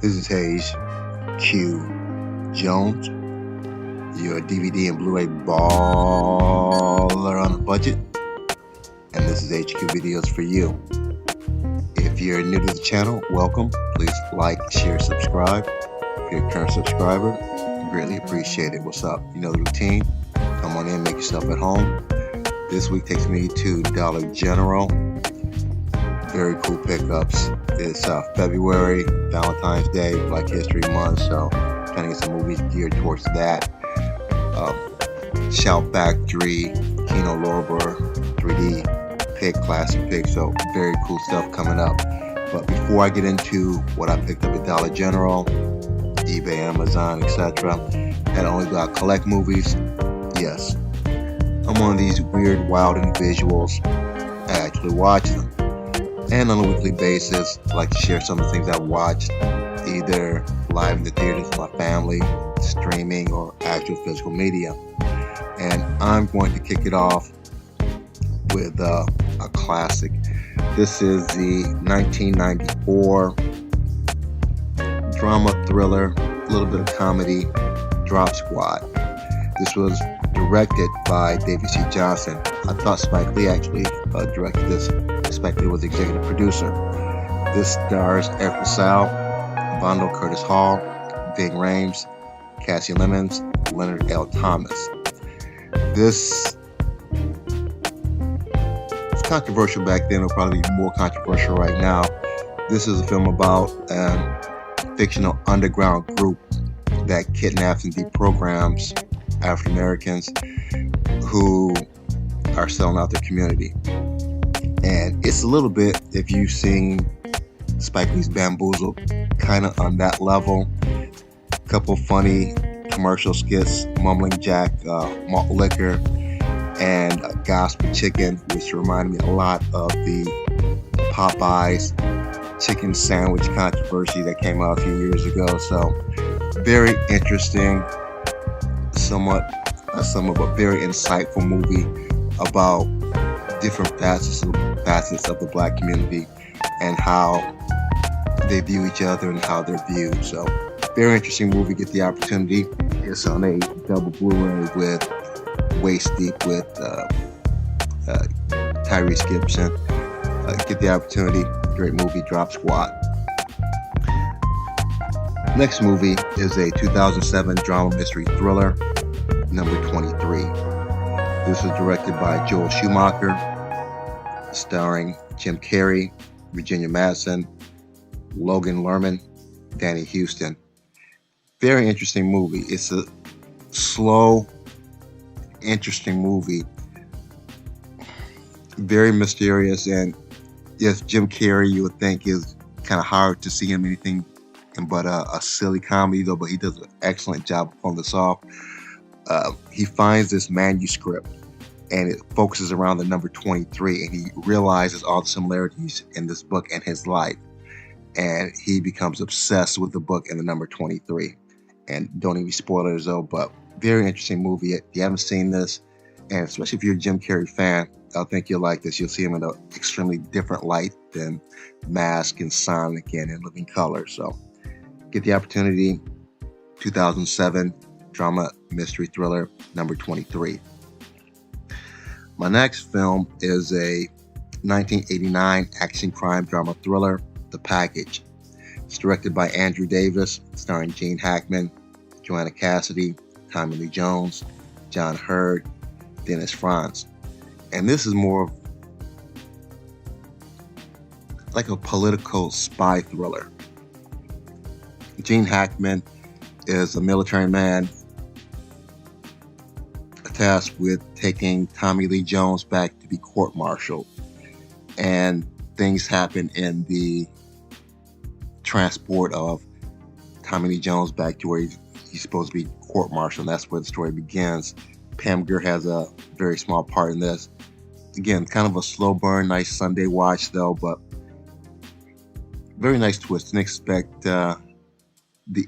This is Hayes Q Jones, your DVD and Blu-ray baller on a budget, and this is HQ Videos for you. If you're new to the channel, welcome. Please like, share, subscribe. If you're a current subscriber, greatly appreciate it. What's up? You know the routine. Come on in, make yourself at home. This week takes me to Dollar General. Very cool pickups. It's February, Valentine's Day, Black History Month, so trying to get some movies geared towards that. Shout Factory, Kino 3D pick, classic pick, so very cool stuff coming up. But before I get into what I picked up at Dollar General, eBay, Amazon, etc., and I only got collect movies. Yes, I'm one of these weird, wild individuals. I actually watch them. And on a weekly basis, I like to share some of the things I've watched, either live in the theaters with my family, streaming, or actual physical media. And I'm going to kick it off with a classic. This is the 1994 drama thriller, a little bit of comedy, Drop Squad. This was directed by David C. Johnson. I thought Spike Lee actually directed this. Spike Lee was the executive producer. This stars Eric LaSalle, Vondel Curtis Hall, Ving Rhames, Cassie Lemons, Leonard L. Thomas. This was controversial back then. It'll probably be more controversial right now. This is a film about a fictional underground group that kidnaps and deprograms African Americans who are selling out their community. And it's a little bit, if you've seen Spike Lee's Bamboozle, kind of on that level. A couple funny commercial skits, Mumbling Jack, malt liquor, and Gospel Chicken, which reminded me a lot of the Popeyes chicken sandwich controversy that came out a few years ago. So very interesting, somewhat but very insightful movie about different facets of the black community and how they view each other and how they're viewed. So very interesting movie. Get the opportunity. It's on a double Blu-ray with Waist Deep with Tyrese Gibson. Get the opportunity. Great movie, Drop Squad. Next movie is a 2007 drama mystery thriller, number 23. This was directed by Joel Schumacher, starring Jim Carrey, Virginia Madsen, Logan Lerman, Danny Houston. Very interesting movie. It's a slow, interesting movie. Very mysterious, and yes, Jim Carrey, you would think is kind of hard to see him anything but a silly comedy, though, but he does an excellent job of pulling this off. He finds this manuscript and it focuses around the number 23, and he realizes all the similarities in this book and his life, and he becomes obsessed with the book and the number 23. And don't even spoil it though, but very interesting movie. If you haven't seen this, and especially if you're a Jim Carrey fan, I think you'll like this. You'll see him in an extremely different light than Mask and Sonic and In Living Color. So get the opportunity. 2007 drama mystery thriller, number 23. My next film is a 1989 action crime drama thriller, The Package. It's directed by Andrew Davis, starring Gene Hackman, Joanna Cassidy, Tommy Lee Jones, John Hurd, Dennis Franz. And this is more of like a political spy thriller. Gene Hackman is a military man tasked with taking Tommy Lee Jones back to be court-martialed, and things happen in the transport of Tommy Lee Jones back to where he's supposed to be court-martialed. And that's where the story begins. Pam Grier has a very small part in this. Again, kind of a slow burn, nice Sunday watch though, but very nice twist. Didn't expect the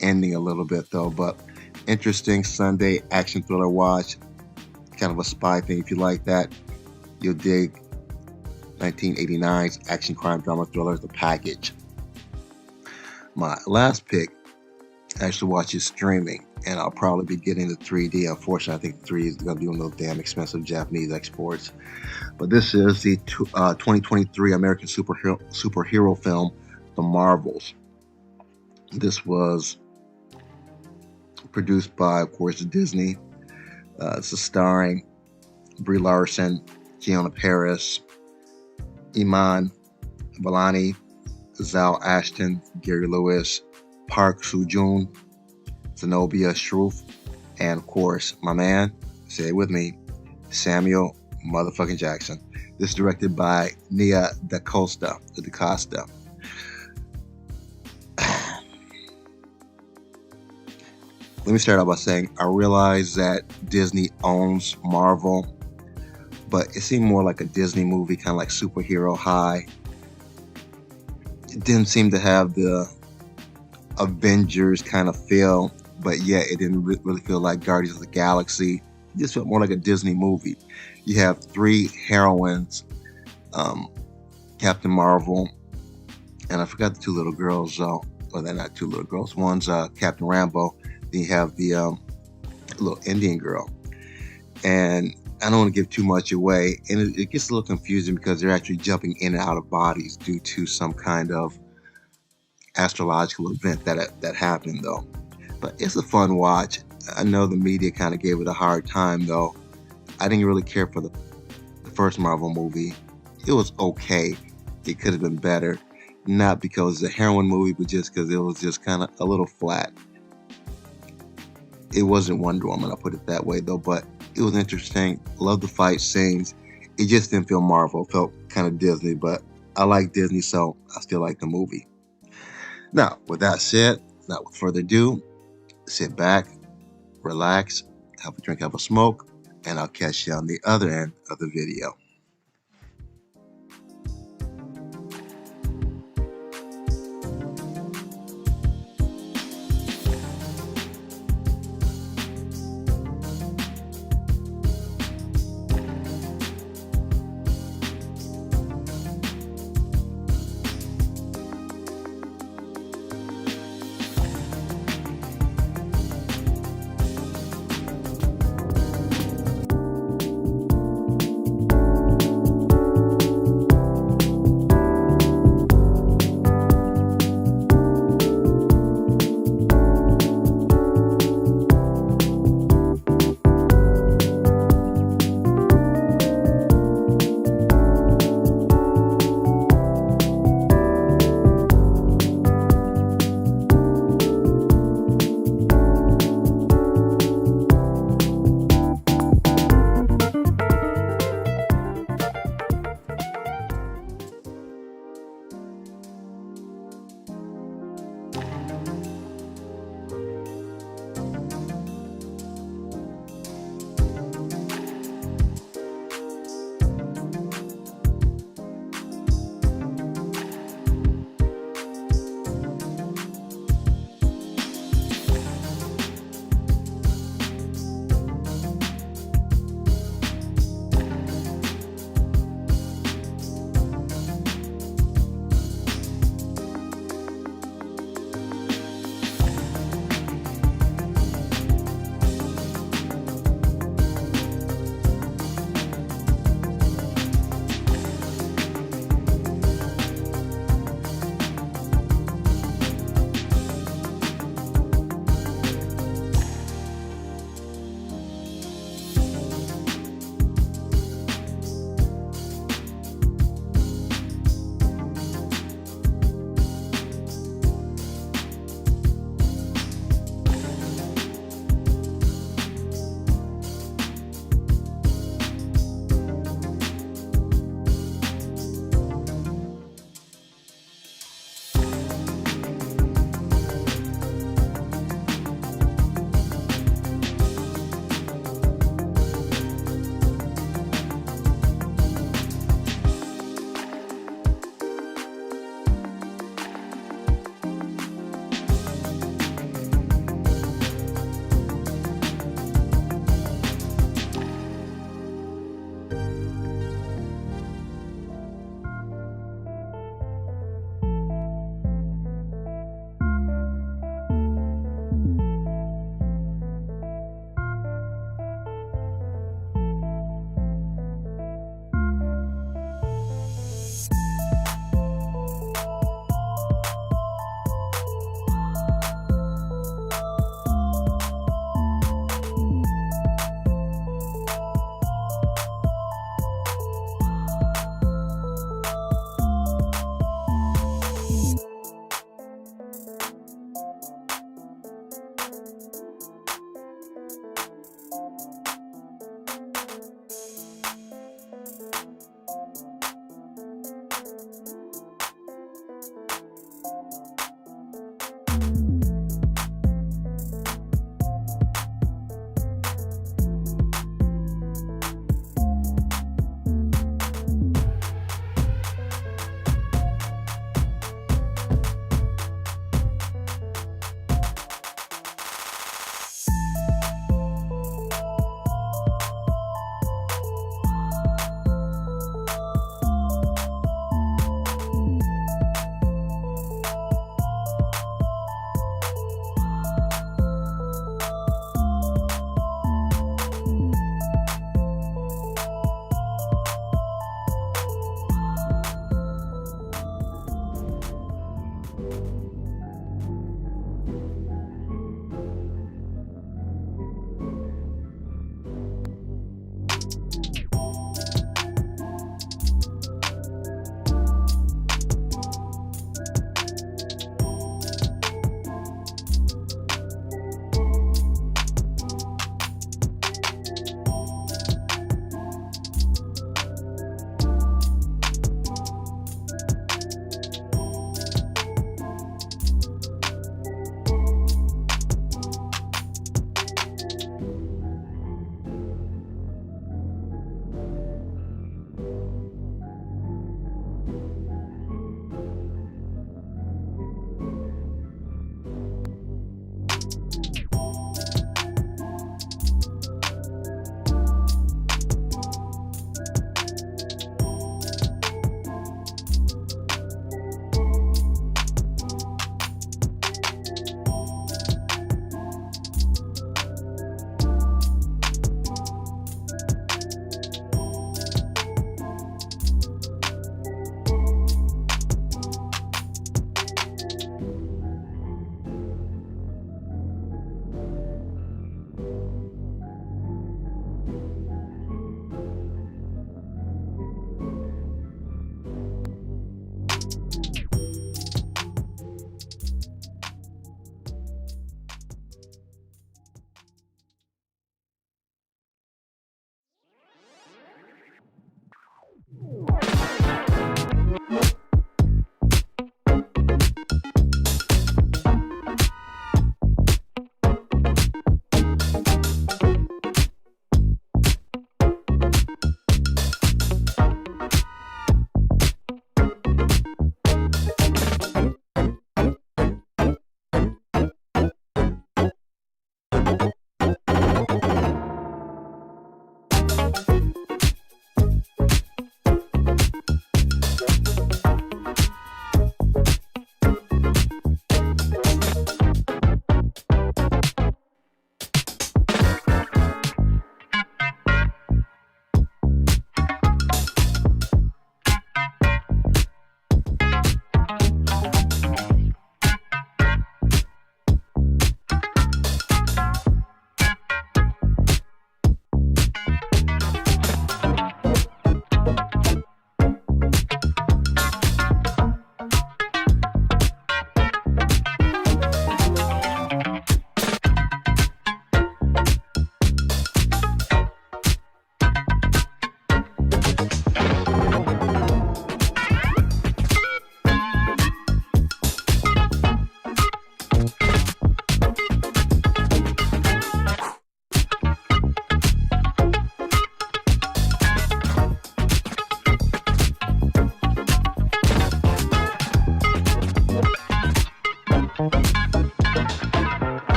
ending a little bit though, but interesting Sunday action thriller watch. Kind of a spy thing. If you like that, you'll dig 1989's action crime drama thriller, The Package. My last pick, I actually watch it streaming, and I'll probably be getting the 3D. Unfortunately, I think the 3D is going to be one of those damn expensive Japanese exports. But this is the 2023 American superhero film, The Marvels. This was produced by, of course, Disney. It's starring Brie Larson, Gianna Paris, Iman Vellani, Zal Ashton, Gary Lewis, Park Soo-joon, Zenobia Shroff, and of course, my man, say it with me, Samuel motherfucking Jackson. This is directed by Nia DaCosta. Let me start out by saying I realize that Disney owns Marvel, but it seemed more like a Disney movie, kind of like Superhero High. It didn't seem to have the Avengers kind of feel, but yet it didn't really feel like Guardians of the Galaxy. It just felt more like a Disney movie. You have three heroines, Captain Marvel, and I forgot the two little girls. Well, they're not two little girls. One's Captain Rambo. Then you have the little Indian girl. And I don't want to give too much away. And it gets a little confusing because they're actually jumping in and out of bodies due to some kind of astrological event that happened, though. But it's a fun watch. I know the media kind of gave it a hard time, though. I didn't really care for the first Marvel movie. It was okay. It could have been better. Not because it's a heroine movie, but just because it was just kind of a little flat. It wasn't Wonder Woman, I'll put it that way, though, but it was interesting. Love the fight scenes. It just didn't feel Marvel. It felt kind of Disney, but I like Disney, so I still like the movie. Now, with that said, without further ado, sit back, relax, have a drink, have a smoke, and I'll catch you on the other end of the video.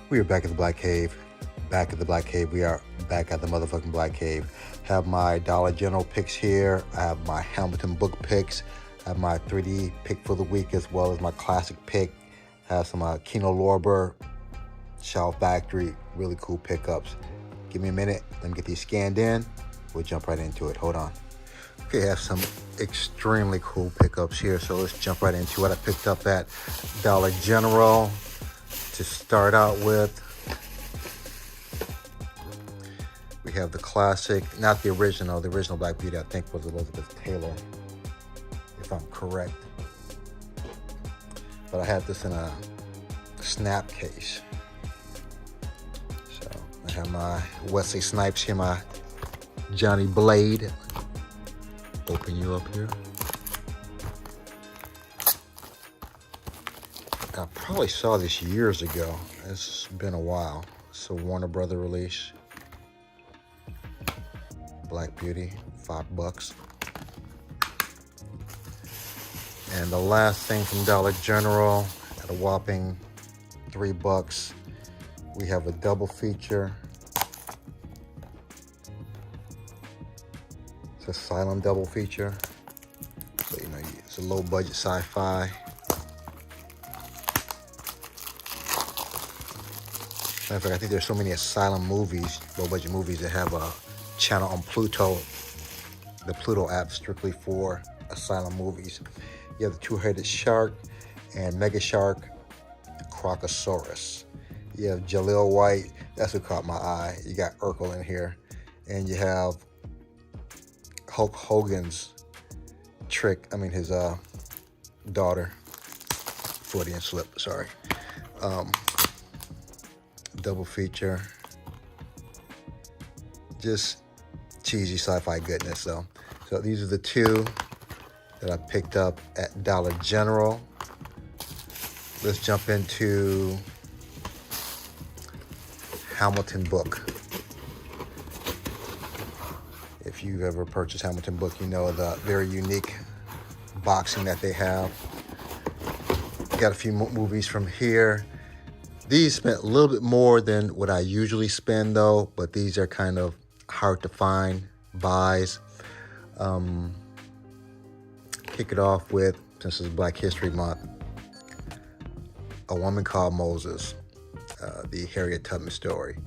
We are back at the Black Cave. Back at the Black Cave. We are back at the motherfucking Black Cave. Have my Dollar General picks here. I have my Hamilton book picks. I have my 3D pick for the week as well as my classic pick. I have some Kino Shell Factory, really cool pickups. Give me a minute. Let me get these scanned in. We'll jump right into it. Hold on. Okay, I have some extremely cool pickups here, so let's jump right into what I picked up at Dollar General. To start out with, we have the classic, not the original Black Beauty, I think was Elizabeth Taylor, if I'm correct. But I had this in a snap case. So I have my Wesley Snipes here, my Johnny Blade. Open you up here. I probably saw this years ago. It's been a while. It's a Warner Brother release. Black Beauty, $5. And the last thing from Dollar General at a whopping $3. We have a double feature. It's a silent double feature. So, you know, it's a low budget sci-fi. Matter of fact, I think there's so many Asylum movies, low-budget movies, that have a channel on Pluto, the Pluto app, strictly for Asylum movies. You have the two-headed shark and Mega Shark, Crocosaurus. You have Jaleel White, that's what caught my eye. You got Urkel in here. And you have Hulk Hogan's his daughter, Freudian slip, sorry. Double feature, just cheesy sci-fi goodness. So these are the two that I picked up at Dollar General. Let's jump into Hamilton book. If you've ever purchased Hamilton book, you know the very unique boxing that they have. Got a few movies from here. These spent a little bit more than what I usually spend though, but these are kind of hard to find buys. Kick it off with, since it's Black History Month, A Woman Called Moses, the Harriet Tubman story.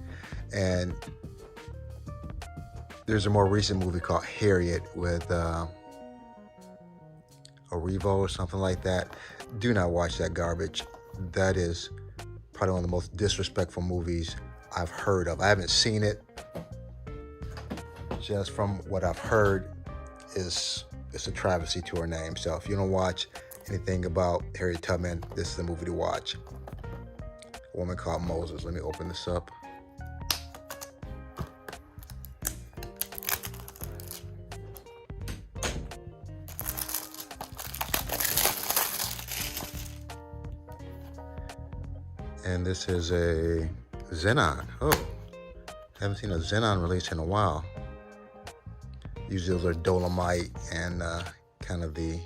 And there's a more recent movie called Harriet with Revo or something like that. Do not watch that garbage. That is probably one of the most disrespectful movies I've heard of. I haven't seen it. Just from what I've heard, it's a travesty to her name. So if you don't watch anything about Harriet Tubman, this is the movie to watch. A Woman Called Moses. Let me open this up. And this is a Xenon. Oh, haven't seen a Xenon release in a while. Usually those are Dolomite and kind of the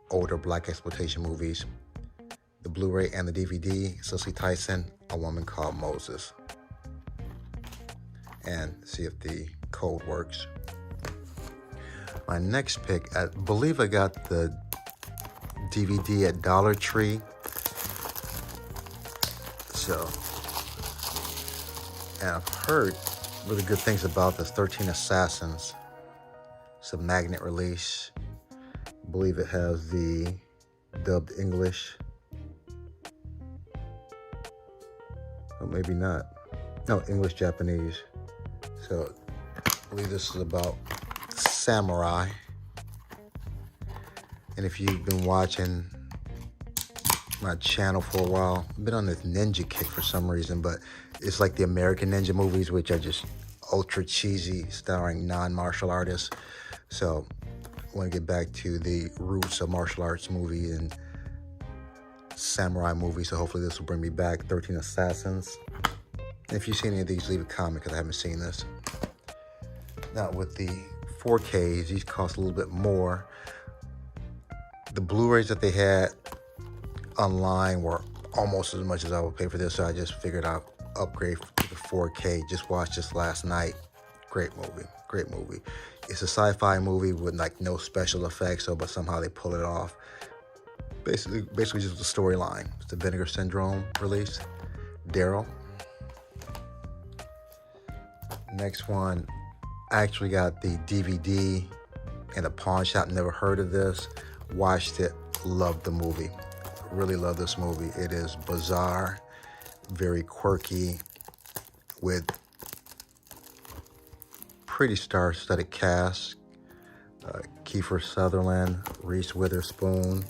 older black exploitation movies. The Blu-ray and the DVD, Cicely Tyson, A Woman Called Moses. And see if the code works. My next pick, I believe I got the DVD at Dollar Tree. So, and I've heard really good things about this 13 Assassins. It's a magnet release. I believe it has the dubbed English. Or maybe not. No, English, Japanese. So, I believe this is about samurai. And if you've been watching my channel for a while, I've been on this ninja kick for some reason, but it's like the American ninja movies, which are just ultra cheesy, starring non-martial artists. So I want to get back to the roots of martial arts movie and samurai movies. So hopefully this will bring me back. 13 Assassins. And if you see any of these, leave a comment because I haven't seen this. Now with the 4Ks, these cost a little bit more. The Blu-rays that they had online were almost as much as I would pay for this, so I just figured I'd upgrade to the 4K. Just watched this last night. Great movie, great movie. It's a sci-fi movie with like no special effects, but somehow they pull it off. Basically just the storyline. It's the Vinegar Syndrome release. Daryl. Next one, I actually got the DVD in a pawn shop. Never heard of this. Watched it. Loved the movie. Really love this movie. It is bizarre, very quirky, with pretty star-studded cast. Kiefer Sutherland, Reese Witherspoon,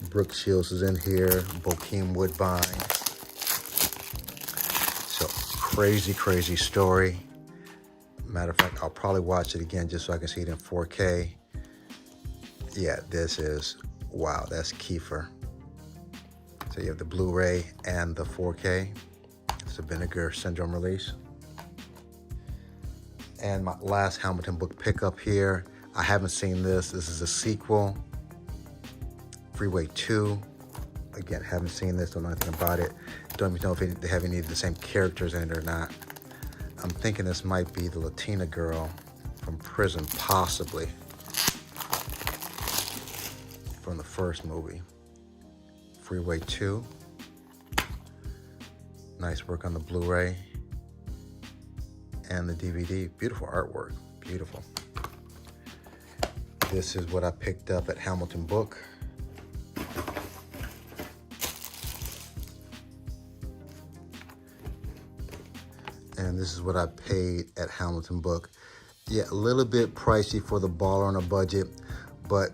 Brooke Shields is in here, Bokeem Woodbine. So crazy story. Matter of fact, I'll probably watch it again just so I can see it in 4K. Yeah, this is, wow, that's Kiefer. So you have the Blu-ray and the 4K. It's a Vinegar Syndrome release. And my last Hamilton book pickup here. I haven't seen this. This is a sequel. Freeway 2. Again, haven't seen this, don't know anything about it. Don't even know if they have any of the same characters in it or not. I'm thinking this might be the Latina girl from prison, possibly. From the first movie. Freeway 2. Nice work on the Blu-ray and the DVD. Beautiful artwork, beautiful. This is what I picked up at Hamilton Book. And this is what I paid at Hamilton Book. Yeah, a little bit pricey for the baller on a budget, but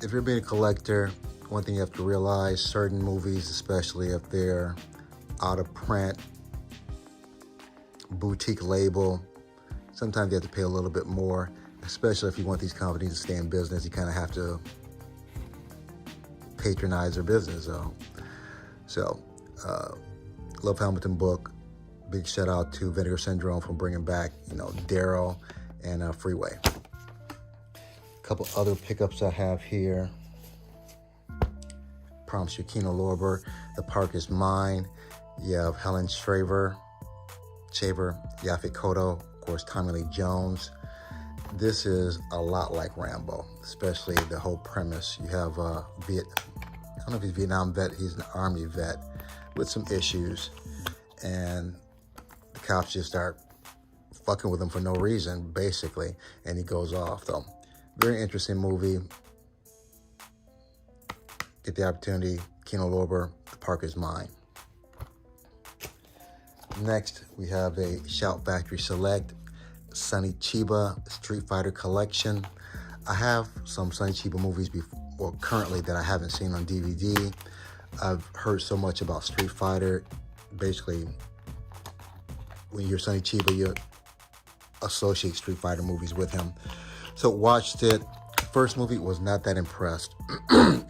if you're being a collector, one thing you have to realize, certain movies, especially if they're out of print, boutique label, sometimes you have to pay a little bit more, especially if you want these companies to stay in business. You kind of have to patronize their business. So love Hamilton Book. Big shout out to Vinegar Syndrome for bringing back, Daryl and Freeway. A couple other pickups I have here. Promise you, Kino Lorber, The Park Is Mine. You have Helen Shaver, Yaphet Kotto, of course, Tommy Lee Jones. This is a lot like Rambo, especially the whole premise. You have I don't know if he's a Vietnam vet, he's an Army vet with some issues, and the cops just start fucking with him for no reason, basically, and he goes off. So, very interesting movie. Get the opportunity, Kino Lorber, The Park Is Mine. Next, we have a Shout Factory Select Sonny Chiba Street Fighter Collection. I have some Sonny Chiba movies currently that I haven't seen on DVD. I've heard so much about Street Fighter. Basically, when you're Sonny Chiba, you associate Street Fighter movies with him. So watched it. First movie, was not that impressed.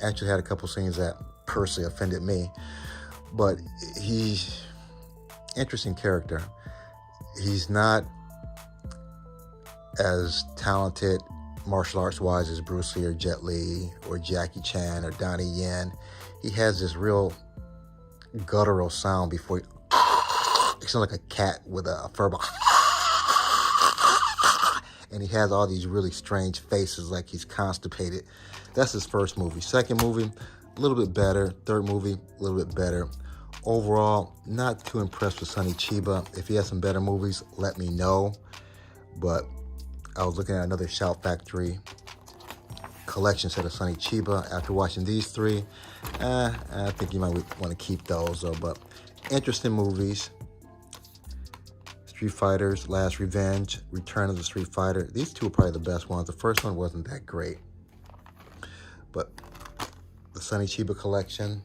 Actually had a couple scenes that personally offended me. But he's interesting character. He's not as talented martial arts wise as Bruce Lee or Jet Li or Jackie Chan or Donnie Yen. He has this real guttural sound before he sounds like a cat with a fur ball. And he has all these really strange faces like he's constipated. That's his first movie. Second movie, a little bit better. Third movie, a little bit better. Overall, not too impressed with Sonny Chiba. If he has some better movies, let me know. But I was looking at another Shout Factory collection set of Sonny Chiba. After watching these three, I think you might want to keep those. But interesting movies. Street Fighters, Last Revenge, Return of the Street Fighter. These two are probably the best ones. The first one wasn't that great. But the Sonny Chiba collection,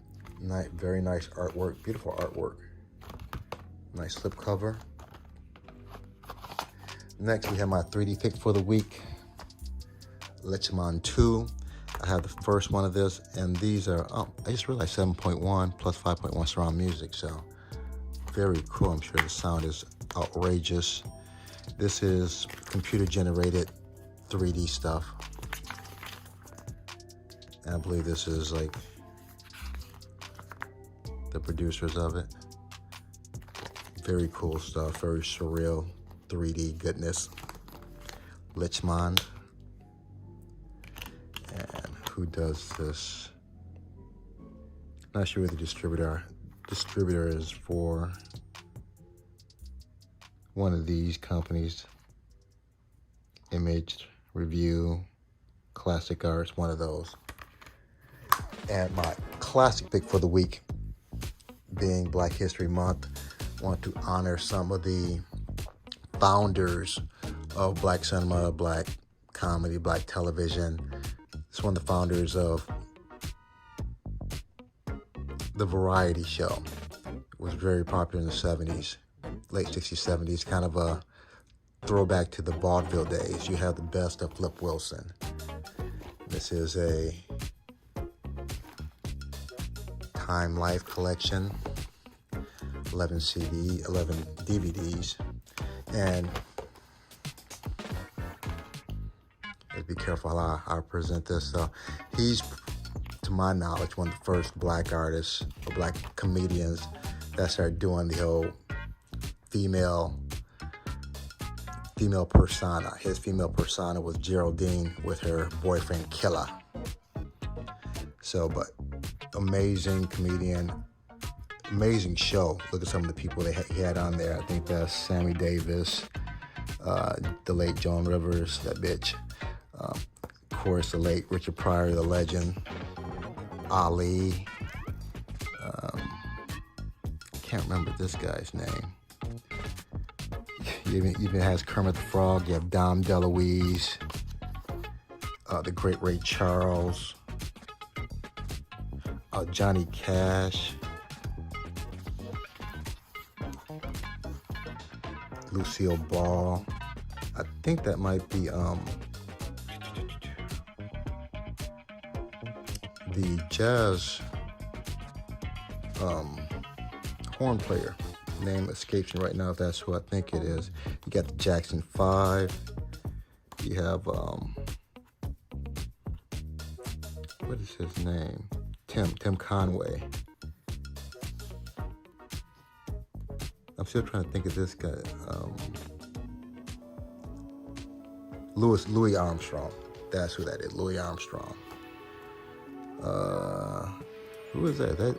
very nice artwork, beautiful artwork. Nice slipcover. Next, we have my 3D pick for the week, Lechiman 2. I have the first one of this, and these are, I just realized 7.1 plus 5.1 surround music, so very cool. I'm sure the sound is outrageous. This is computer-generated 3D stuff. And I believe this is like the producers of it. Very cool stuff, very surreal, 3D goodness. Lichmond. And who does this? Not sure who the distributor is for. One of these companies. Image Review, Classic Arts, one of those. And my classic pick for the week, being Black History Month, I want to honor some of the founders of Black cinema, Black comedy, Black television. It's one of the founders of the variety show. It was very popular in the 70s, late 60s, 70s, kind of a throwback to the vaudeville days. You have the best of Flip Wilson. This is a Time Life collection, 11 DVDs, and be careful how I present this. So he's, to my knowledge, one of the first Black artists or Black comedians that started doing the whole female persona. His female persona was Geraldine with her boyfriend Killa. So, but amazing comedian, amazing show. Look at some of the people he had on there. I think that's Sammy Davis, the late Joan Rivers, that bitch. Of course, the late Richard Pryor, the legend. Ali. Can't remember this guy's name. He even has Kermit the Frog. You have Dom DeLuise, the great Ray Charles, Johnny Cash, Lucille Ball. I think that might be the jazz horn player. Name escapes me right now if that's who I think it is. You got the Jackson 5. You have what is his name? Tim Conway. I'm still trying to think of this guy. Louis Armstrong. That's who that is. Louis Armstrong. Who is that? That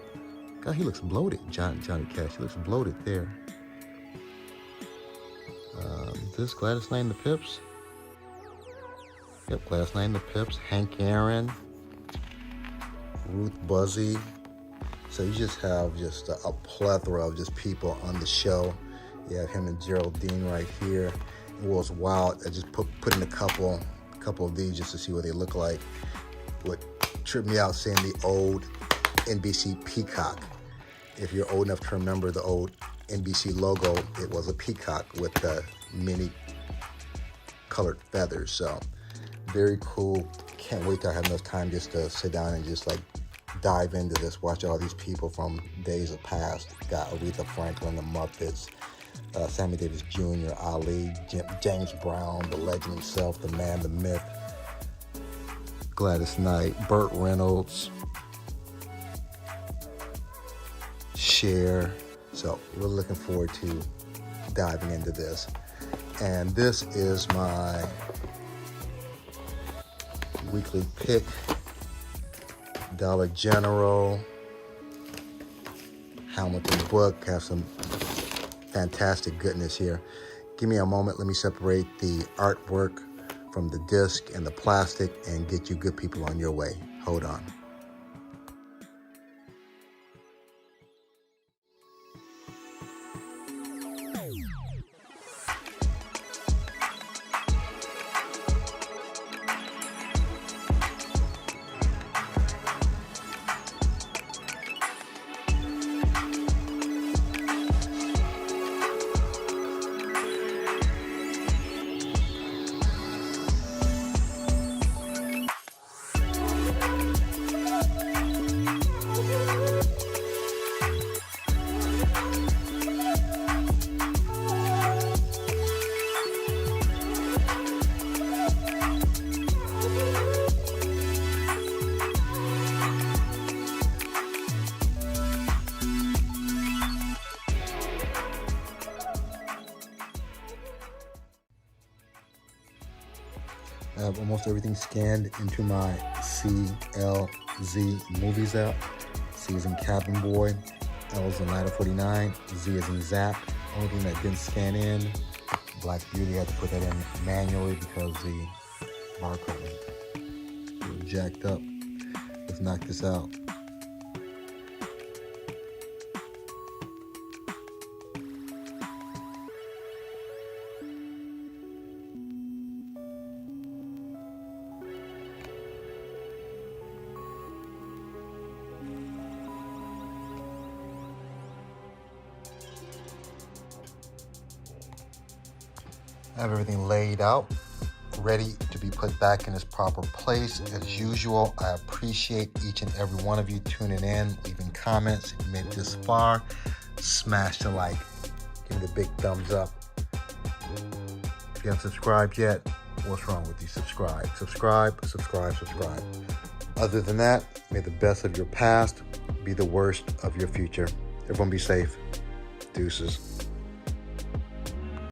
God, he looks bloated. Johnny Cash. He looks bloated there. This Gladys Knight and the Pips. Yep, Gladys Knight and the Pips. Hank Aaron. Ruth Buzzy. So you just have just a plethora of just people on the show. You have him and Geraldine right here. It was wild. I just put in a couple of these just to see what they look like. What tripped me out seeing the old NBC peacock. If you're old enough to remember the old NBC logo, it was a peacock with the many colored feathers. So very cool. Can't wait till I have enough time just to sit down and just like dive into this. Watch all these people from days of past. Got Aretha Franklin, the Muppets, Sammy Davis Jr., Ali, James Brown, the legend himself, the man, the myth, Gladys Knight, Burt Reynolds, Cher. So really looking forward to diving into this. And this is my weekly pick. Dollar General, Hamilton book. Have some fantastic goodness here. Give me a moment. Let me separate the artwork from the disc and the plastic and get you good people on your way. Hold on. I have almost everything scanned into my CLZ Movies app. C is in Cabin Boy, L is in Ladder 49, Z is in Zap. Only thing that didn't scan in, Black Beauty, I had to put that in manually because the barcode was jacked up. Let's knock this out. I have everything laid out, ready to be put back in its proper place. As usual, I appreciate each and every one of you tuning in, leaving comments. If you made it this far, smash the like, give me the big thumbs up. If you haven't subscribed yet, what's wrong with you? Subscribe. Other than that, may the best of your past be the worst of your future. Everyone be safe. Deuces.